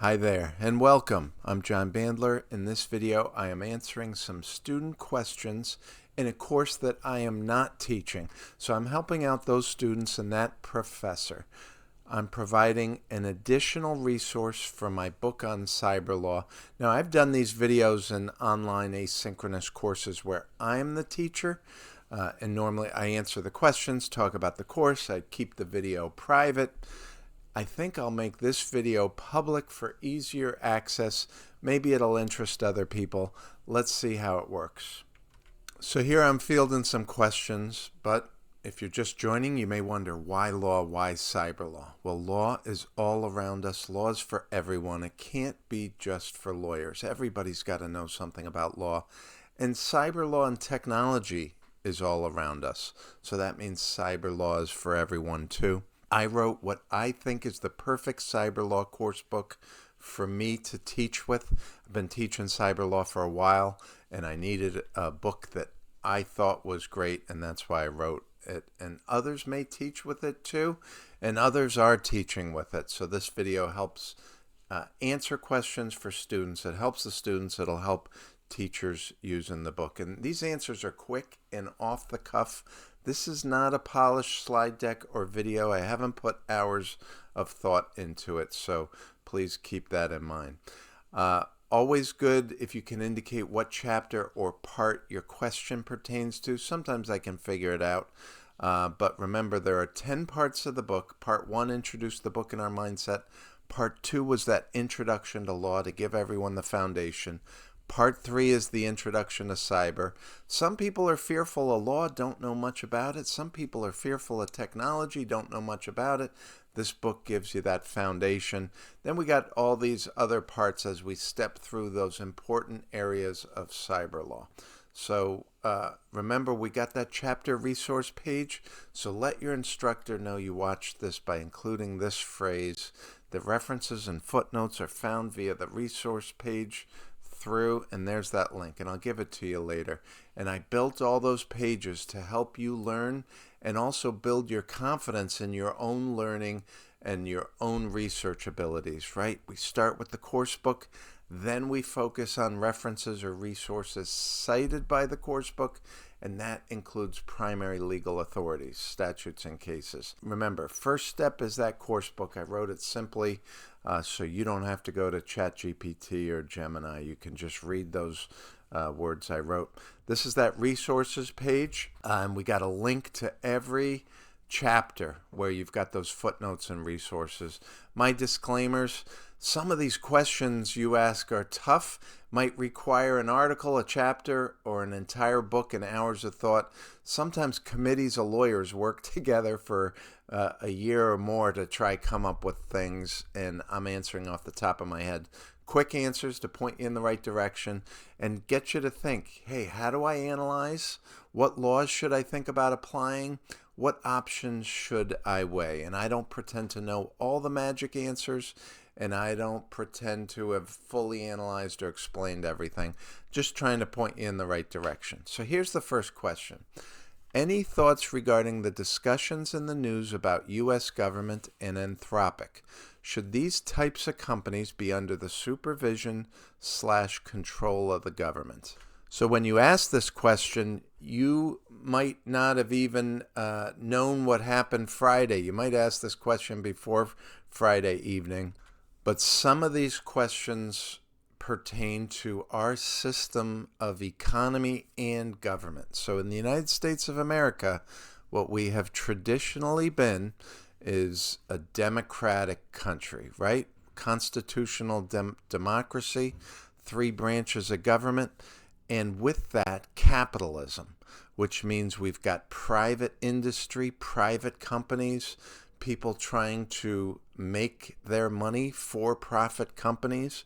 Hi there and welcome. I'm John Bandler. In this video, I am answering some student questions in a course that I am not teaching. So I'm helping out those students and that professor. I'm providing an additional resource from my book on Cyberlaw. Now, I've done these videos in online asynchronous courses where I'm the teacher, and normally I answer the questions, talk about the course. I keep the video private. I think I'll make this video public for easier access. Maybe it'll interest other people. Let's see how it works. So here I'm fielding some questions, but if you're just joining, you may wonder, why law, why cyberlaw? Well, law is all around us. Law is for everyone. It can't be just for lawyers. Everybody's got to know something about law. And cyberlaw and technology is all around us. So that means cyberlaw is for everyone too. I wrote what I think is the perfect Cyberlaw course book for me to teach with. I've been teaching Cyberlaw for a while, and I needed a book that I thought was great, and that's why I wrote it. And others may teach with it too, and others are teaching with it. So this video helps answer questions for students. It helps the students. It'll help teachers using the book. And these answers are quick and off the cuff. This is not a polished slide deck or video. I haven't put hours of thought into it, so please keep that in mind. Always good if you can indicate what chapter or part your question pertains to. Sometimes I can figure it out, but remember there are 10 parts of the book. Part 1 introduced the book in our mindset. Part 2 was that introduction to law to give everyone the foundation. Part 3 is the introduction to cyber. Some people are fearful of law, don't know much about it. Some people are fearful of technology, don't know much about it. This book gives you that foundation. Then we got all these other parts as we step through those important areas of cyber law. So remember, we got that chapter resource page. So let your instructor know you watched this by including this phrase. The references and footnotes are found via the resource page through, and there's that link, and I'll give it to you later. And I built all those pages to help you learn and also build your confidence in your own learning and your own research abilities, right? We start with the course book, then we focus on references or resources cited by the course book, and that includes primary legal authorities, statutes, and cases. Remember, first step is that course book. I wrote it simply so you don't have to go to ChatGPT or Gemini. You can just read those words I wrote. This is that resources page, and we got a link to every chapter where you've got those footnotes and resources. My disclaimers: some of these questions you ask are tough, might require an article, a chapter, or an entire book and hours of thought. Sometimes committees of lawyers work together for a year or more to try come up with things, and I'm answering off the top of my head. Quick answers to point you in the right direction and get you to think, hey, how do I analyze? What laws should I think about applying? What options should I weigh? And I don't pretend to know all the magic answers, and I don't pretend to have fully analyzed or explained everything. Just trying to point you in the right direction. So here's the first question. Any thoughts regarding the discussions in the news about U.S. government and Anthropic? Should these types of companies be under the supervision/control of the government? So when you ask this question, you might not have even known what happened Friday. You might ask this question before Friday evening. But some of these questions pertain to our system of economy and government. So in the United States of America, what we have traditionally been is a democratic country, right? Constitutional democracy, 3 branches of government, and with that, capitalism, which means we've got private industry, private companies, people trying to make their money, for-profit companies,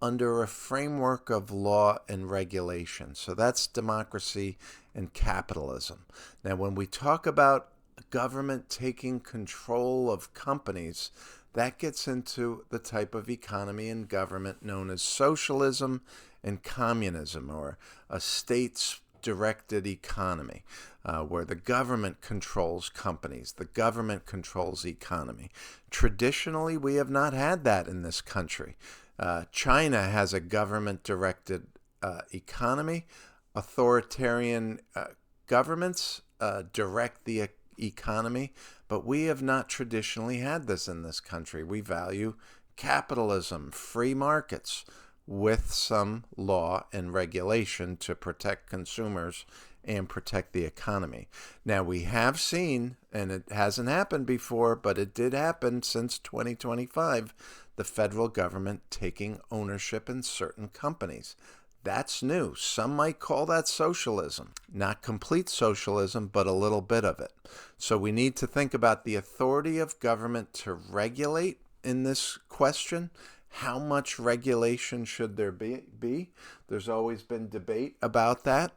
under a framework of law and regulation. So that's democracy and capitalism. Now, when we talk about government taking control of companies, that gets into the type of economy and government known as socialism and communism, or a state directed economy, where the government controls companies, the government controls economy. Traditionally, we have not had that in this country. China has a government-directed economy. Authoritarian governments direct the economy, but we have not traditionally had this in this country. We value capitalism, free markets, with some law and regulation to protect consumers and protect the economy. Now, we have seen, and it hasn't happened before, but it did happen since 2025, the federal government taking ownership in certain companies. That's new. Some might call that socialism. Not complete socialism, but a little bit of it. So we need to think about the authority of government to regulate in this question. How much regulation should there be? There's always been debate about that.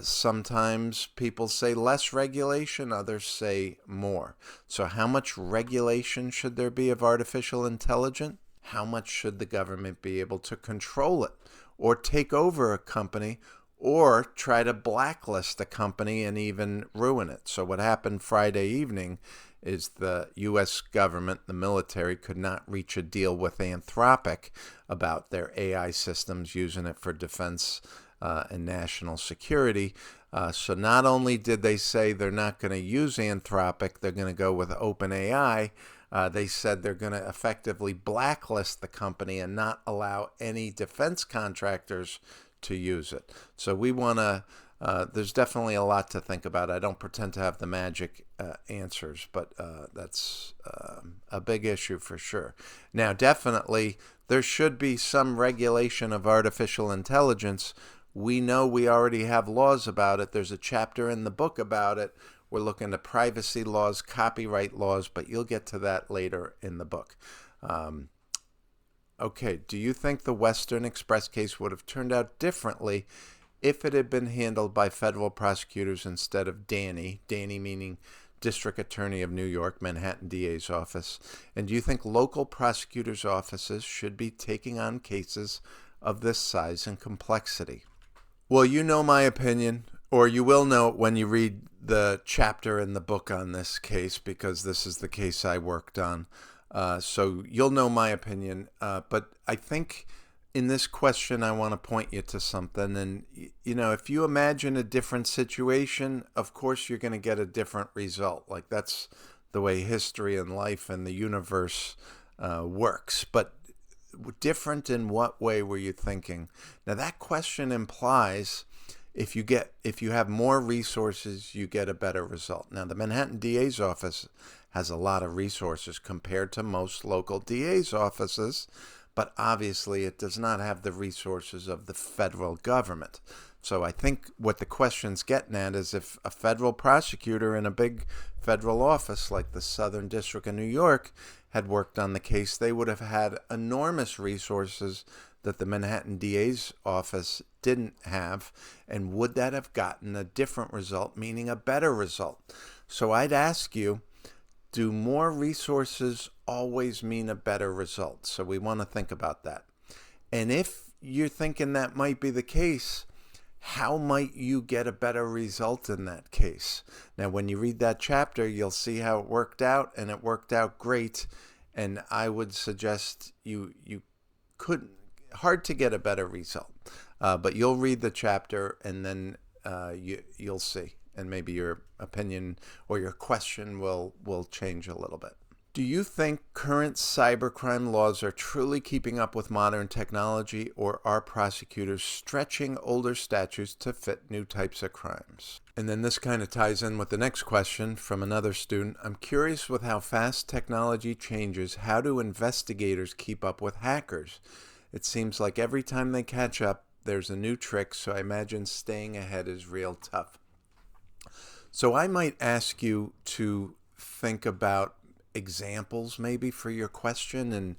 Sometimes people say less regulation, others say more. So how much regulation should there be of artificial intelligence? How much should the government be able to control it or take over a company or try to blacklist a company and even ruin it? So what happened Friday evening is the U.S. government, the military, could not reach a deal with Anthropic about their AI systems, using it for defense and national security. So not only did they say they're not going to use Anthropic, they're going to go with OpenAI, they said they're going to effectively blacklist the company and not allow any defense contractors to use it. So we want to there's definitely a lot to think about. I don't pretend to have the magic answers, but that's a big issue for sure. Now, definitely, there should be some regulation of artificial intelligence. We know we already have laws about it. There's a chapter in the book about it. We're looking at privacy laws, copyright laws, but you'll get to that later in the book. Okay, do you think the Western Express case would have turned out differently if it had been handled by federal prosecutors instead of Danny meaning District Attorney of New York, Manhattan DA's office? And do you think local prosecutors' offices should be taking on cases of this size and complexity? Well, you know my opinion, or you will know it when you read the chapter in the book on this case, because this is the case I worked on. So you'll know my opinion. But I think in this question, I want to point you to something. And, you know, if you imagine a different situation, of course, you're going to get a different result. Like, that's the way history and life and the universe works. But different in what way were you thinking? Now, that question implies if you have more resources, you get a better result. Now, the Manhattan DA's office has a lot of resources compared to most local DA's offices, but obviously it does not have the resources of the federal government. So I think what the question's getting at is if a federal prosecutor in a big federal office like the Southern District of New York had worked on the case, they would have had enormous resources that the Manhattan DA's office didn't have. And would that have gotten a different result, meaning a better result? So I'd ask you, do more resources always mean a better result? So we want to think about that. And if you're thinking that might be the case, how might you get a better result in that case? Now, when you read that chapter, you'll see how it worked out, and it worked out great. And I would suggest you couldn't, hard to get a better result. But you'll read the chapter, and then you'll see. And maybe your opinion or your question will change a little bit. Do you think current cybercrime laws are truly keeping up with modern technology, or are prosecutors stretching older statutes to fit new types of crimes? And then this kind of ties in with the next question from another student. I'm curious, with how fast technology changes, how do investigators keep up with hackers? It seems like every time they catch up, there's a new trick, so I imagine staying ahead is real tough. So I might ask you to think about examples maybe for your question and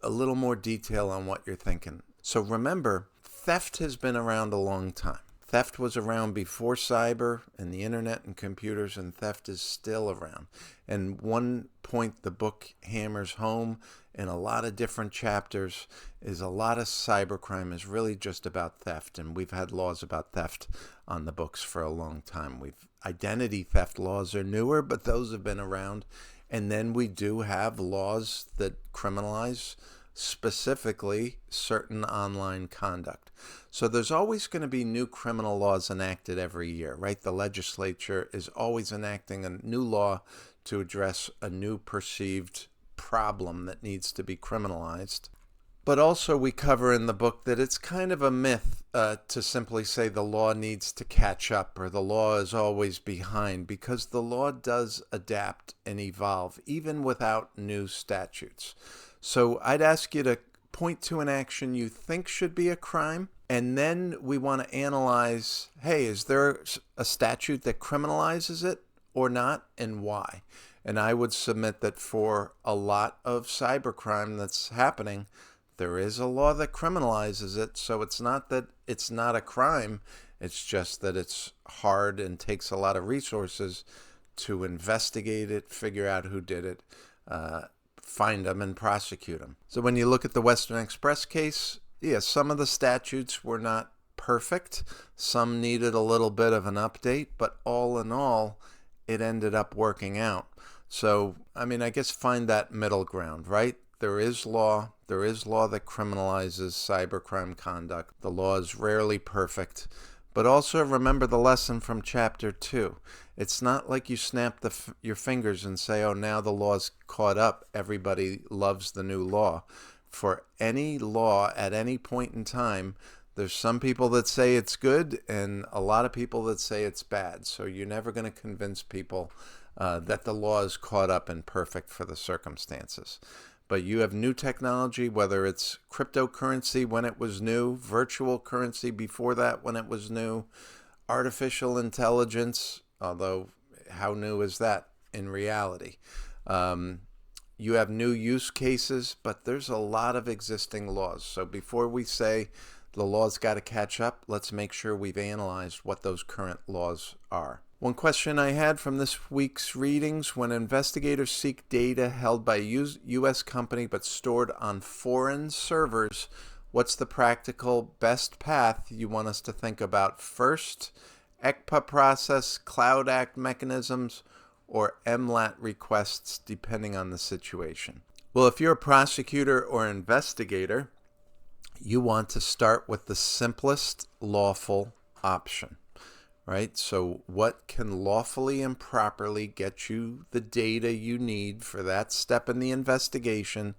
a little more detail on what you're thinking. So remember, theft has been around a long time. Theft was around before cyber and the internet and computers, and theft is still around. And one point the book hammers home in a lot of different chapters is a lot of cybercrime is really just about theft. And we've had laws about theft on the books for a long time. Identity theft laws are newer, but those have been around. And then we do have laws that criminalize specifically certain online conduct. So there's always going to be new criminal laws enacted every year, right? The legislature is always enacting a new law to address a new perceived problem that needs to be criminalized. But also we cover in the book that it's kind of a myth to simply say the law needs to catch up or the law is always behind, because the law does adapt and evolve even without new statutes. So I'd ask you to point to an action you think should be a crime, and then we want to analyze, hey, is there a statute that criminalizes it or not, and why? And I would submit that for a lot of cybercrime that's happening, there is a law that criminalizes it. So it's not that it's not a crime, it's just that it's hard and takes a lot of resources to investigate it, figure out who did it, find them and prosecute them. So when you look at the Western Express case, yeah, some of the statutes were not perfect. Some needed a little bit of an update, but all in all, it ended up working out. So, I mean, I guess find that middle ground, right? There is law that criminalizes cybercrime conduct. The law is rarely perfect. But also remember the lesson from Chapter 2. It's not like you snap your fingers and say, oh, now the law's caught up. Everybody loves the new law. For any law at any point in time, there's some people that say it's good and a lot of people that say it's bad. So you're never going to convince people that the law is caught up and perfect for the circumstances. But you have new technology, whether it's cryptocurrency when it was new, virtual currency before that when it was new, artificial intelligence, although how new is that in reality? You have new use cases, but there's a lot of existing laws. So before we say the law's got to catch up, let's make sure we've analyzed what those current laws are. One question I had from this week's readings: when investigators seek data held by a U.S. company but stored on foreign servers, what's the practical best path you want us to think about first? ECPA process, Cloud Act mechanisms, or MLAT requests, depending on the situation? Well, if you're a prosecutor or investigator, you want to start with the simplest lawful option. Right? So what can lawfully and properly get you the data you need for that step in the investigation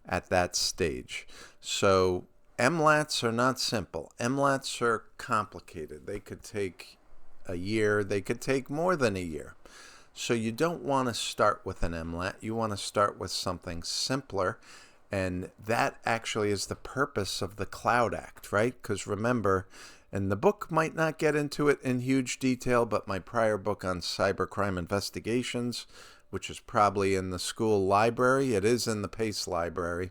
at that stage? So MLATs are not simple. MLATs are complicated. They could take a year. They could take more than a year. So you don't want to start with an MLAT. You want to start with something simpler. And that actually is the purpose of the Cloud Act, right? Because remember, and the book might not get into it in huge detail, but my prior book on cybercrime investigations, which is probably in the school library, it is in the PACE library,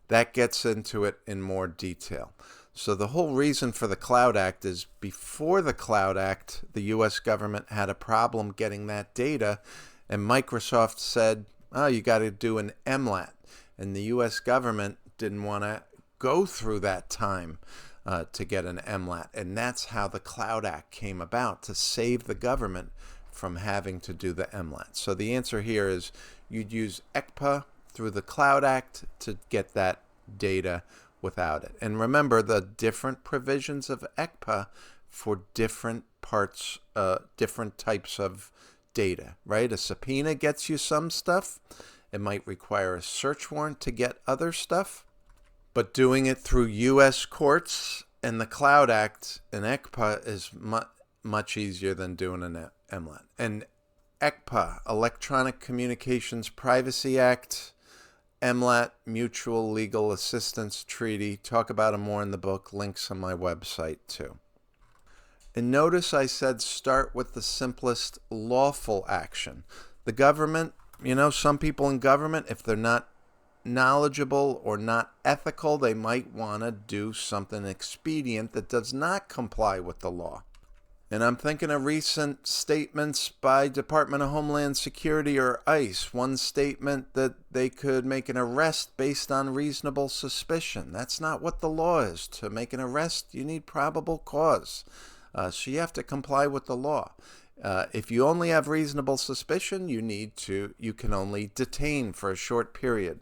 that gets into it in more detail. So the whole reason for the Cloud Act is before the Cloud Act, the U.S. government had a problem getting that data, and Microsoft said, oh, you got to do an MLAT. And the U.S. government didn't want to go through that time to get an MLAT. And that's how the Cloud Act came about, to save the government from having to do the MLAT. So the answer here is you'd use ECPA through the Cloud Act to get that data without it. And remember the different provisions of ECPA for different parts, different types of data, right? A subpoena gets you some stuff. It might require a search warrant to get other stuff. But doing it through U.S. courts and the Cloud Act and ECPA is much easier than doing an MLAT. And ECPA, Electronic Communications Privacy Act, MLAT, Mutual Legal Assistance Treaty. Talk about them more in the book. Links on my website too. And notice I said start with the simplest lawful action. The government, some people in government, if they're not knowledgeable or not ethical, they might want to do something expedient that does not comply with the law. And I'm thinking of recent statements by Department of Homeland Security or ICE. One statement that they could make an arrest based on reasonable suspicion. That's not what the law is. To make an arrest, you need probable cause. So you have to comply with the law. If you only have reasonable suspicion, you can only detain for a short period.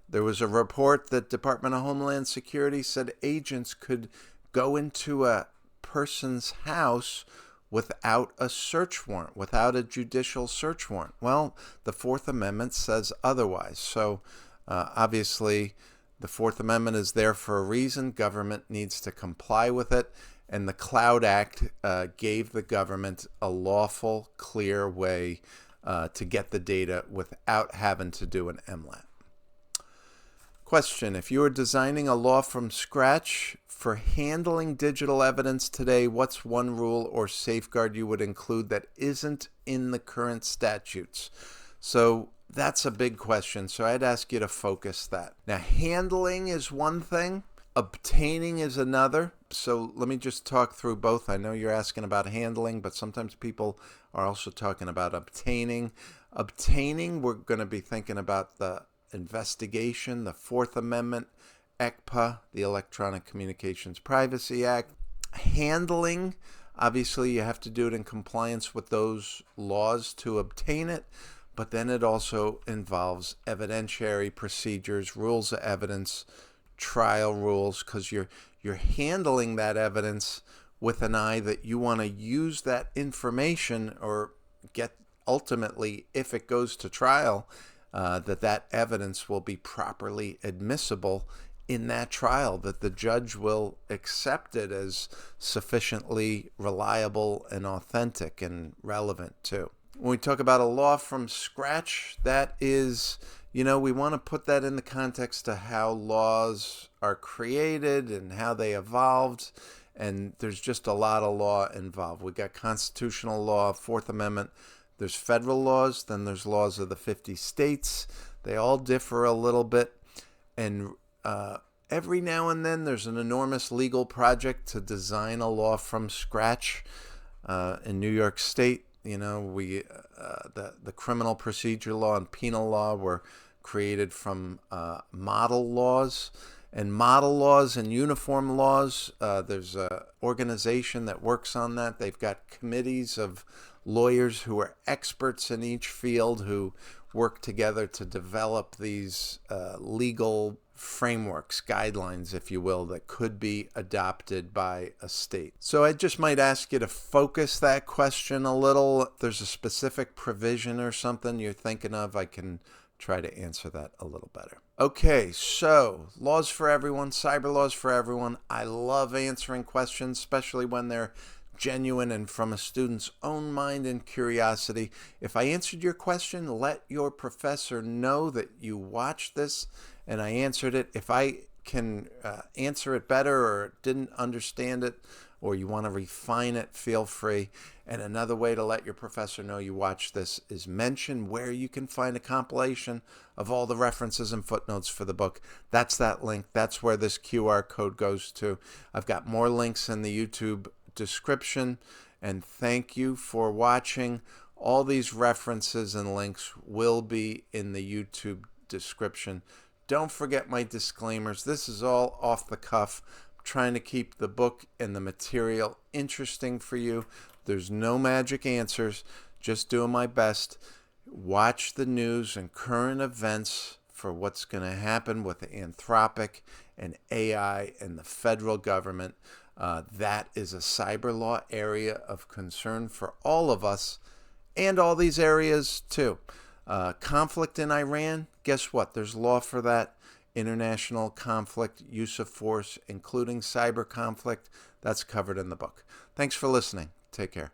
There was a report that Department of Homeland Security said agents could go into a person's house without a search warrant, without a judicial search warrant. Well, the Fourth Amendment says otherwise. So obviously, the Fourth Amendment is there for a reason. Government needs to comply with it. And the Cloud Act gave the government a lawful, clear way to get the data without having to do an MLAT. Question: if you were designing a law from scratch for handling digital evidence today, what's one rule or safeguard you would include that isn't in the current statutes? So that's a big question. So I'd ask you to focus that. Now, handling is one thing. Obtaining is another. So let me just talk through both. I know you're asking about handling, but sometimes people are also talking about obtaining. Obtaining, we're going to be thinking about the investigation, the Fourth Amendment, ECPA, the Electronic Communications Privacy Act. Handling, obviously you have to do it in compliance with those laws to obtain it, but then it also involves evidentiary procedures, rules of evidence, trial rules, because you're handling that evidence with an eye that you want to use that information or get ultimately, if it goes to trial, that evidence will be properly admissible in that trial, that the judge will accept it as sufficiently reliable and authentic and relevant too. When we talk about a law from scratch, that is, we want to put that in the context of how laws are created and how they evolved. And there's just a lot of law involved. We got constitutional law, Fourth Amendment. There's federal laws, then there's laws of the 50 states. They all differ a little bit. And every now and then there's an enormous legal project to design a law from scratch. In New York State, the criminal procedure law and penal law were created from model laws. And model laws and uniform laws, there's an organization that works on that. They've got committees of lawyers who are experts in each field who work together to develop these legal frameworks, guidelines, if you will, that could be adopted by a state. So I just might ask you to focus that question a little. If there's a specific provision or something you're thinking of, I can try to answer that a little better. Okay, so laws for everyone, cyber laws for everyone. I love answering questions, especially when they're genuine and from a student's own mind and curiosity. If I answered your question, let your professor know that you watched this and I answered it. If I can answer it better or didn't understand it, or you want to refine it, feel free. And another way to let your professor know you watched this is mention where you can find a compilation of all the references and footnotes for the book. That's that link. That's where this QR code goes to. I've got more links in the YouTube description. And thank you for watching. All these references and links will be in the YouTube description. Don't forget my disclaimers. This is all off the cuff. Trying to keep the book and the material interesting for you. There's no magic answers, just doing my best. Watch the news and current events for what's going to happen with Anthropic and AI and the federal government. That is a cyber law area of concern for all of us and all these areas too. Conflict in Iran, guess what? There's law for that. International conflict, use of force, including cyber conflict, that's covered in the book. Thanks for listening. Take care.